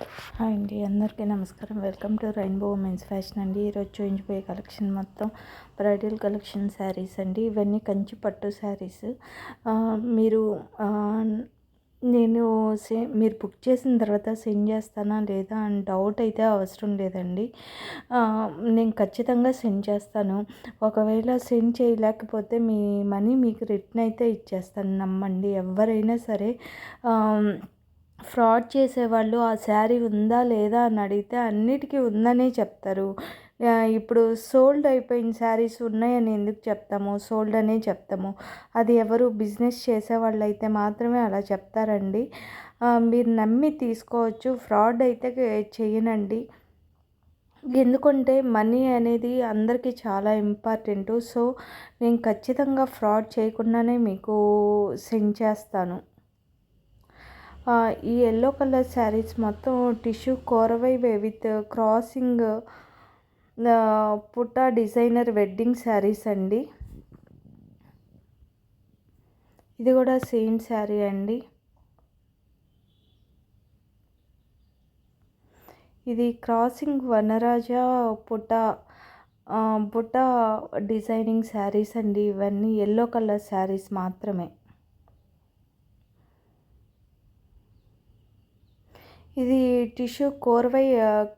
Hi అండి, అందరికీ నమస్కారం. Welcome to rainbow women's fashion అండి. ఈరోజు చూపించబోయే కలెక్షన్ మొత్తం బ్రైడల్ కలెక్షన్ శారీస్ అండి. ఇవన్నీ కంచి పట్టు శారీస్. మీరు నేను మీరు బుక్ చేసిన తర్వాత సెండ్ చేస్తానా లేదా అని డౌట్ అయితే అవసరం లేదండి. నేను ఖచ్చితంగా సెండ్ చేస్తాను. ఒకవేళ సెండ్ చేయలేకపోతే మీ మనీ మీకు రిటర్న్ అయితే ఇచ్చేస్తాను, నమ్మండి. ఎవరైనా సరే ఫ్రాడ్ చేసేవాళ్ళు ఆ శారీ ఉందా లేదా అని అడిగితే అన్నిటికీ ఉందనే చెప్తారు. ఇప్పుడు సోల్డ్ అయిపోయిన శారీస్ ఉన్నాయని ఎందుకు చెప్తాము? సోల్డ్ అనే చెప్తాము. అది ఎవరు బిజినెస్ చేసేవాళ్ళు అయితే మాత్రమే అలా చెప్తారండి. మీరు నమ్మి తీసుకోవచ్చు. ఫ్రాడ్ అయితే చేయనండి. ఎందుకంటే మనీ అనేది అందరికీ చాలా ఇంపార్టెంటు. సో నేను ఖచ్చితంగా ఫ్రాడ్ చేయకుండానే మీకు సెండ్ చేస్తాను. ఈ ఎల్లో కలర్ శారీస్ మొత్తం టిష్యూ కోరవై విత్ క్రాసింగ్ పుట్టా డిజైనర్ వెడ్డింగ్ శారీస్ అండి. ఇది కూడా సేమ్ శారీ అండి. ఇది క్రాసింగ్ వనరాజ పుట్ట డిజైనింగ్ శారీస్ అండి. ఇవన్నీ ఎల్లో కలర్ శారీస్ మాత్రమే. ఇది టిష్యూ కోర్వై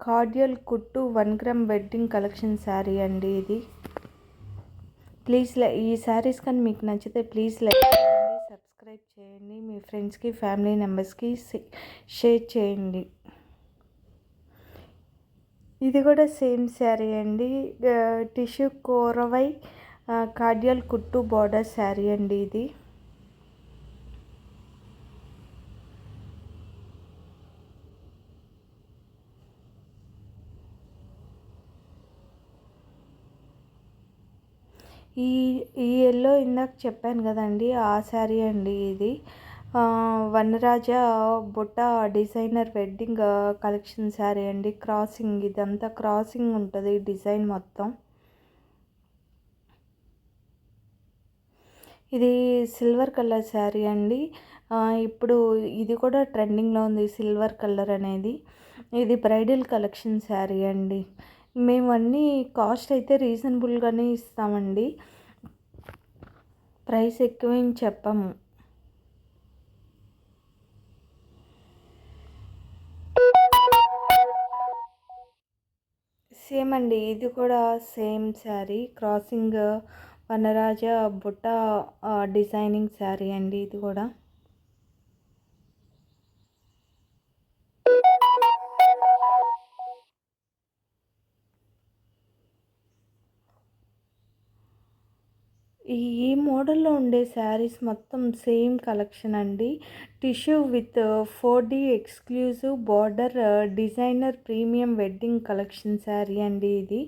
కార్డియల్ కుట్టు 1 గ్రామ్ వెడ్డింగ్ కలెక్షన్ శారీ అండి. ఇది ప్లీజ్ ఈ శారీస్ కానీ మీకు నచ్చితే ప్లీజ్ లైక్ చేయండి, సబ్స్క్రైబ్ చేయండి, మీ ఫ్రెండ్స్కి ఫ్యామిలీ మెంబర్స్కి షేర్ చేయండి. ఇది కూడా సేమ్ శారీ అండి. టిష్యూ కోరవై కార్డియల్ కుట్టు బార్డర్ శారీ అండి. ఇది ఈ ఎల్లో ఇందాక చెప్పాను కదండి, ఆ శారీ అండి. ఇది వనరాజ బుట్ట డిజైనర్ వెడ్డింగ్ కలెక్షన్ శారీ అండి. క్రాసింగ్, ఇదంతా క్రాసింగ్ ఉంటుంది డిజైన్ మొత్తం. ఇది సిల్వర్ కలర్ శారీ అండి. ఇప్పుడు ఇది కూడా ట్రెండింగ్లో ఉంది, సిల్వర్ కలర్ అనేది. ఇది బ్రైడల్ కలెక్షన్ శారీ అండి. మేము అన్నీ కాస్ట్ అయితే రీజనబుల్గానే ఇస్తామండి, ప్రైస్ ఎక్కువేం చెప్పము. సేమ్ అండి, ఇది కూడా సేమ్ శారీ. క్రాసింగ్ వనరాజ బుట్ట డిజైనింగ్ శారీ అండి. ఇది కూడా ఈ మోడల్లో ఉండే శారీస్ మొత్తం సేమ్ కలెక్షన్ అండి. Tissue with 4D exclusive border designer premium wedding collection sari అండి. ఇది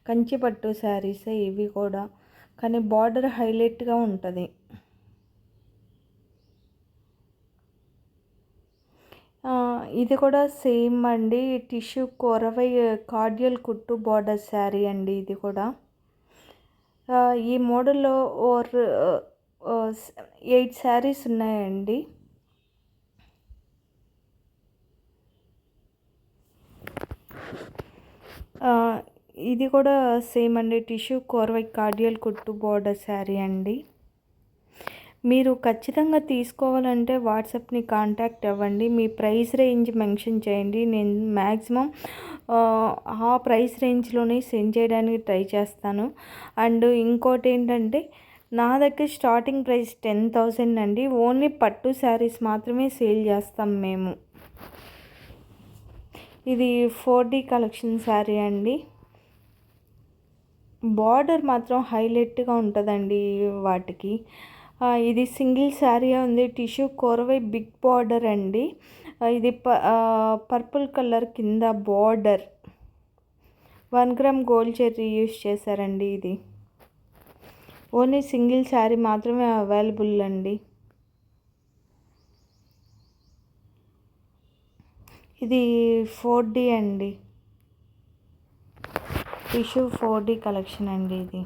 కంచిపట్టు శారీసే ఇవి కూడా, కానీ బార్డర్ హైలైట్గా ఉంటుంది. ఇది కూడా సేమ్ అండి. టిష్యూ కోరవై కార్డియల్ కుట్టు బార్డర్ శారీ అండి. ఇది కూడా ఈ మోడల్లో 8 శారీస్ ఉన్నాయండి. ఇది కూడా సేమ్ అండి. టిష్యూ కోర్వై కార్డియల్ కుట్టు బార్డర్ శారీ అండి. మీరు ఖచ్చితంగా తీసుకోవాలంటే వాట్సాప్ని కాంటాక్ట్ అవ్వండి. మీ ప్రైస్ రేంజ్ మెన్షన్ చేయండి. నేను మ్యాక్సిమం ఆ ప్రైస్ రేంజ్లోనే సెండ్ చేయడానికి ట్రై చేస్తాను. అండ్ ఇంకోటి ఏంటంటే, నా దగ్గర స్టార్టింగ్ ప్రైస్ 10,000 అండి. ఓన్లీ పట్టు శారీస్ మాత్రమే సేల్ చేస్తాం మేము. ఇది 4D కలెక్షన్ శారీ అండి. బార్డర్ మాత్రం హైలైట్గా ఉంటుందండి వాటికి. ఇది సింగిల్ శారీ ఉంది. టిష్యూ కోరవై బిగ్ బార్డర్ అండి. ఇది పర్పుల్ కలర్ కింద border 1 gram gold cherry use చేశారండి. ఇది ఓన్లీ సింగిల్ శారీ మాత్రమే అవైలబుల్ అండి. ఇది 4D అండి. టిష్యూ 4D కలెక్షన్ అండి. ఇది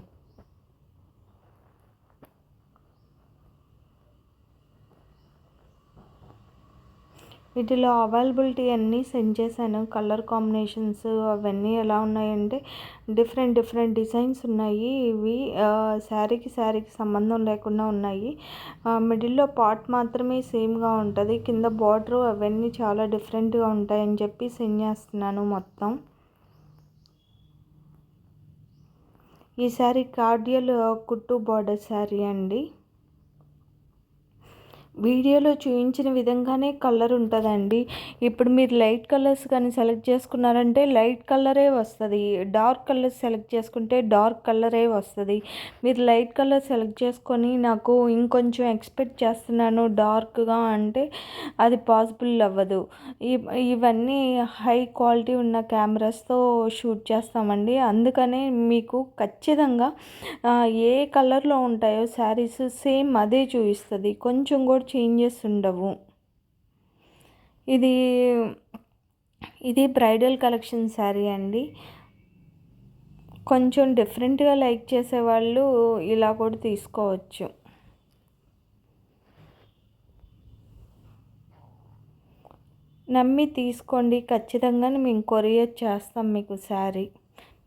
వీటిలో అవైలబిలిటీ అన్నీ సెండ్ చేశాను. కలర్ కాంబినేషన్స్ అవన్నీ ఎలా ఉన్నాయంటే డిఫరెంట్ డిజైన్స్ ఉన్నాయి. ఇవి శారీకి సంబంధం లేకుండా ఉన్నాయి. మిడిల్లో పార్ట్ మాత్రమే సేమ్గా ఉంటుంది. కింద బార్డర్ అవన్నీ చాలా డిఫరెంట్గా ఉంటాయని చెప్పి సెండ్ చేస్తున్నాను మొత్తం. ఈ శారీ కార్డియల్ కుట్టు బార్డర్ శారీ అండి. వీడియోలో చూపించిన విధంగానే కలర్ ఉంటుందండి. ఇప్పుడు మీరు లైట్ కలర్స్ కానీ సెలెక్ట్ చేసుకున్నారంటే లైట్ కలరే వస్తుంది. డార్క్ కలర్స్ సెలెక్ట్ చేసుకుంటే డార్క్ కలరే వస్తుంది. మీరు లైట్ కలర్ సెలెక్ట్ చేసుకొని నాకు ఇంకొంచెం ఎక్స్పెక్ట్ చేస్తున్నాను డార్క్గా అంటే అది పాసిబుల్ అవ్వదు. ఇవన్నీ హై క్వాలిటీ ఉన్న కెమెరాస్తో షూట్ చేస్తామండి. అందుకనే మీకు ఖచ్చితంగా ఏ కలర్లో ఉంటాయో శారీస్ సేమ్ అదే చూపిస్తుంది. కొంచెం కూడా చేంజెస్ ఉండవు. ఇది బ్రైడల్ కలెక్షన్ శారీ అండి. కొంచెం డిఫరెంట్గా లైక్ చేసేవాళ్ళు ఇలా కూడా తీసుకోవచ్చు. నమ్మి తీసుకోండి, ఖచ్చితంగా మేము కొరియర్ చేస్తాం మీకు శారీ.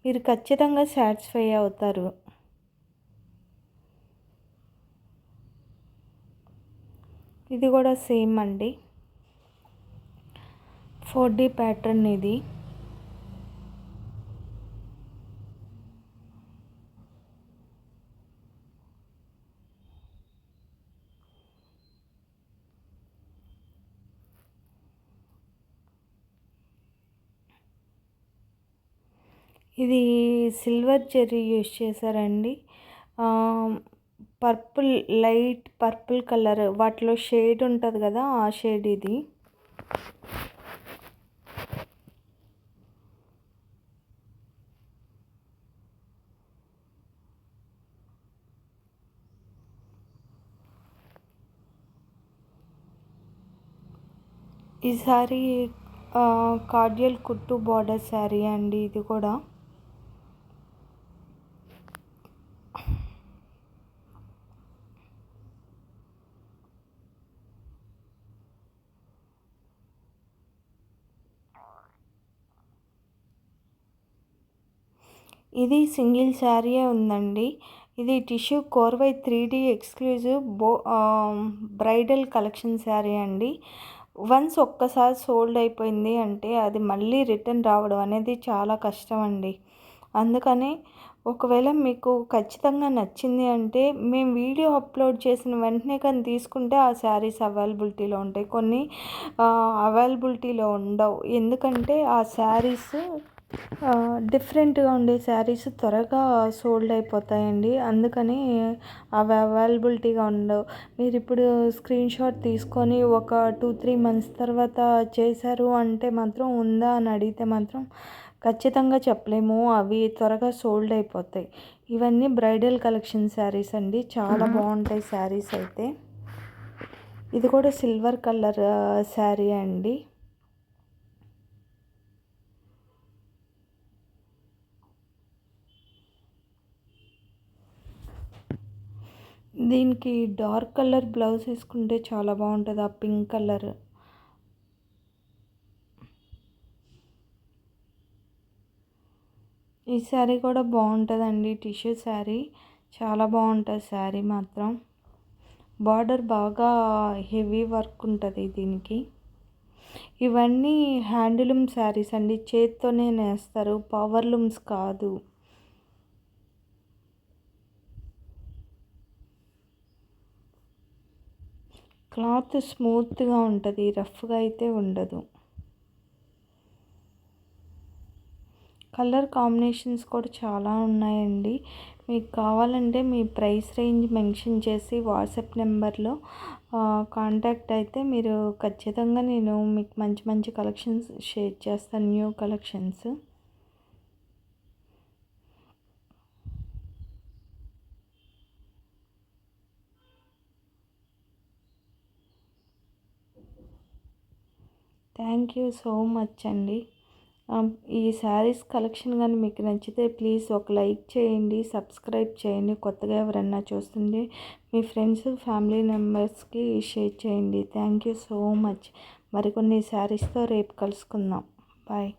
మీరు ఖచ్చితంగా సాటిస్ఫై అవుతారు. ఇది కూడా సేమ్ అండి, 4D ప్యాటర్న్ ఇది. ఇది సిల్వర్ జెర్రీ యూజ్ చేశారండి. పర్పుల్, లైట్ పర్పుల్ కలర్ వాటిలో షేడ్ ఉంటుంది కదా, ఆ షేడ్ ఇది. ఈసారి కార్డియల్ కుట్టు బార్డర్ శారీ అండి ఇది కూడా. ఇది సింగిల్ శారీయే ఉందండి. ఇది tissue korvai 3D exclusive bridal collection sari అండి. వన్స్ ఒక్కసారి సోల్డ్ అయిపోయింది అంటే అది మళ్ళీ రిటర్న్ రావడం అనేది చాలా కష్టం అండి. అందుకని ఒకవేళ మీకు ఖచ్చితంగా నచ్చింది అంటే మేము వీడియో అప్లోడ్ చేసిన వెంటనే కానీ తీసుకుంటే ఆ శారీస్ అవైలబిలిటీలో ఉంటాయి. కొన్ని అవైలబిలిటీలో ఉండవు. ఎందుకంటే ఆ శారీస్ డిఫరెంట్గా ఉండే శారీస్ త్వరగా సోల్డ్ అయిపోతాయండి. అందుకని అవి అవైలబిలిటీగా ఉండవు. మీరు ఇప్పుడు స్క్రీన్ షాట్ తీసుకొని ఒక 2-3 మంత్స్ తర్వాత చేశారు అంటే మాత్రం ఉందా అని అడిగితే మాత్రం ఖచ్చితంగా చెప్పలేము. అవి త్వరగా సోల్డ్ అయిపోతాయి. ఇవన్నీ బ్రైడల్ కలెక్షన్ శారీస్ అండి, చాలా బాగుంటాయి శారీస్ అయితే. ఇది కూడా సిల్వర్ కలర్ శారీ అండి. దీనికి డార్క్ కలర్ బ్లౌజ్ వేసుకుంటే చాలా బాగుంటుంది, ఆ పింక్ కలర్. ఈ శారీ కూడా బాగుంటుందండి, టిష్యూ శారీ. చాలా బాగుంటుంది శారీ మాత్రం. బార్డర్ బాగా హెవీ వర్క్ ఉంటుంది దీనికి. ఇవన్నీ హ్యాండ్లూమ్ శారీస్ అండి, చేత్తోనే నేస్తారు, పవర్ లూమ్స్ కాదు. క్లాత్ స్మూత్గా ఉంటుంది, రఫ్గా అయితే ఉండదు. కలర్ కాంబినేషన్స్ కూడా చాలా ఉన్నాయండి. మీకు కావాలంటే మీ ప్రైస్ రేంజ్ మెన్షన్ చేసి వాట్సాప్ నెంబర్లో కాంటాక్ట్ అయితే మీరు ఖచ్చితంగా నేను మీకు మంచి మంచి కలెక్షన్స్ షేర్ చేస్తాను, new collections. Thank you so much అండి. ఈ శారీస్ కలెక్షన్ కానీ మీకు నచ్చితే ప్లీజ్ ఒక లైక్ చేయండి, సబ్స్క్రైబ్ చేయండి. కొత్తగా ఎవరన్నా చూస్తుంటే మీ ఫ్రెండ్స్ ఫ్యామిలీ మెంబర్స్కి షేర్ చేయండి. Thank you so much. మరికొన్ని శారీస్తో రేపు కలుసుకుందాం. బాయ్.